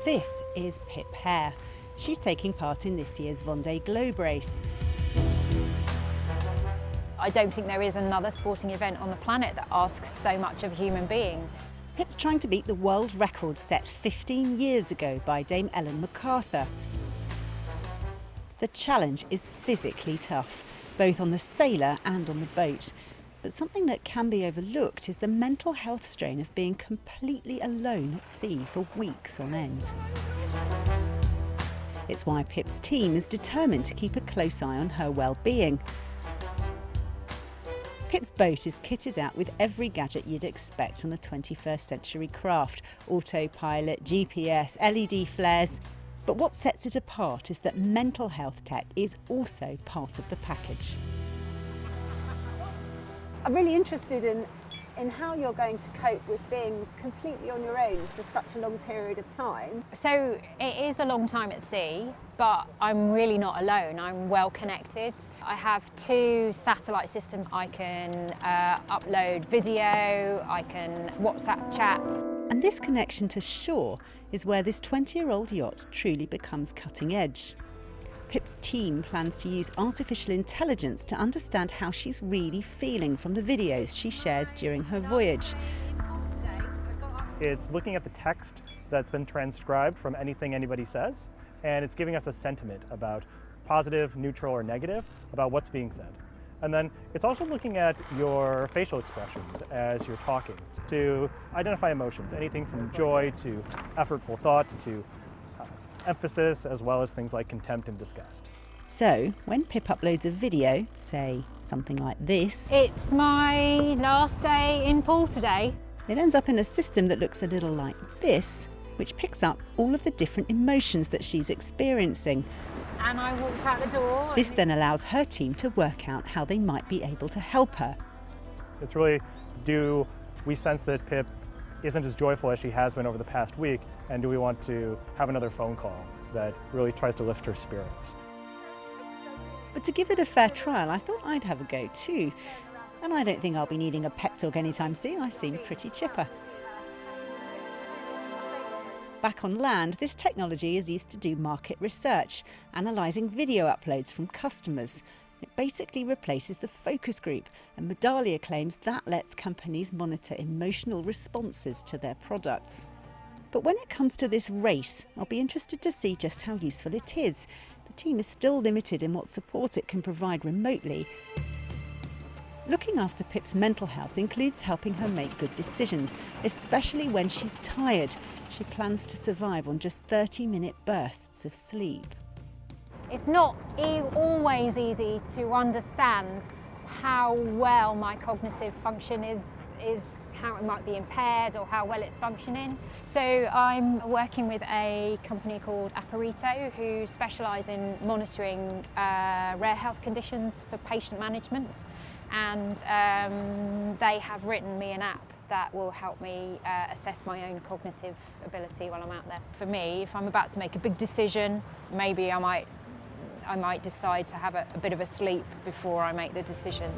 This is Pip Hare. She's taking part in this year's Vendée Globe race. I don't think there is another sporting event on the planet that asks so much of a human being. Pip's trying to beat the world record set 15 years ago by Dame Ellen MacArthur. The challenge is physically tough, both on the sailor and on the boat. But something that can be overlooked is the mental health strain of being completely alone at sea for weeks on end. It's why Pip's team is determined to keep a close eye on her well-being. Pip's boat is kitted out with every gadget you'd expect on a 21st century craft: autopilot, GPS, LED flares. But what sets it apart is that mental health tech is also part of the package. I'm really interested in how you're going to cope with being completely on your own for such a long period of time. So it is a long time at sea, but I'm really not alone. I'm well connected. I have 2 satellite systems. I can upload video, I can WhatsApp chats. And this connection to shore is where this 20-year-old yacht truly becomes cutting edge. Pip's team plans to use artificial intelligence to understand how she's really feeling from the videos she shares during her voyage. It's looking at the text that's been transcribed from anything anybody says, and it's giving us a sentiment about positive, neutral, or negative about what's being said. And then it's also looking at your facial expressions as you're talking to identify emotions, anything from joy to effortful thought to emphasis, as well as things like contempt and disgust. So, when Pip uploads a video, say something like this, It's my last day in pool today. it ends up in a system that looks a little like this, which picks up all of the different emotions that she's experiencing. And I walked out the door. This then allows her team to work out how they might be able to help her. It's really, do we sense that Pip isn't as joyful as she has been over the past week, and do we want to have another phone call that really tries to lift her spirits? But to give it a fair trial, I thought I'd have a go too. And I don't think I'll be needing a pep talk anytime soon. I seem pretty chipper. Back on land, this technology is used to do market research, analysing video uploads from customers. It basically replaces the focus group, and Medallia claims that lets companies monitor emotional responses to their products. But when it comes to this race, I'll be interested to see just how useful it is. The team is still limited in what support it can provide remotely. Looking after Pip's mental health includes helping her make good decisions, especially when she's tired. She plans to survive on just 30-minute bursts of sleep. It's not always easy to understand how well my cognitive function is how it might be impaired or how well it's functioning. So I'm working with a company called Apparito who specialise in monitoring rare health conditions for patient management, and they have written me an app that will help me assess my own cognitive ability while I'm out there. For me, if I'm about to make a big decision, maybe I might decide to have a bit of a sleep before I make the decision.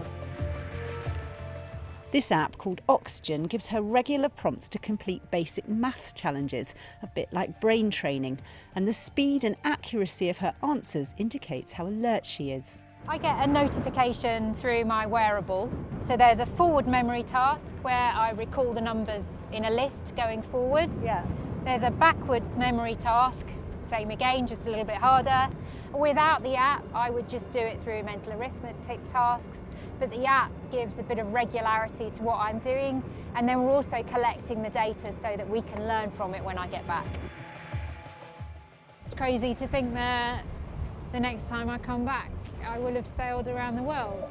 This app, called Oxygen, gives her regular prompts to complete basic maths challenges, a bit like brain training, and the speed and accuracy of her answers indicates how alert she is. I get a notification through my wearable. So there's a forward memory task where I recall the numbers in a list going forwards. Yeah. There's a backwards memory task, same again, just a little bit harder. Without the app, I would just do it through mental arithmetic tasks, but the app gives a bit of regularity to what I'm doing, and then we're also collecting the data so that we can learn from it when I get back. It's crazy to think that the next time I come back, I will have sailed around the world.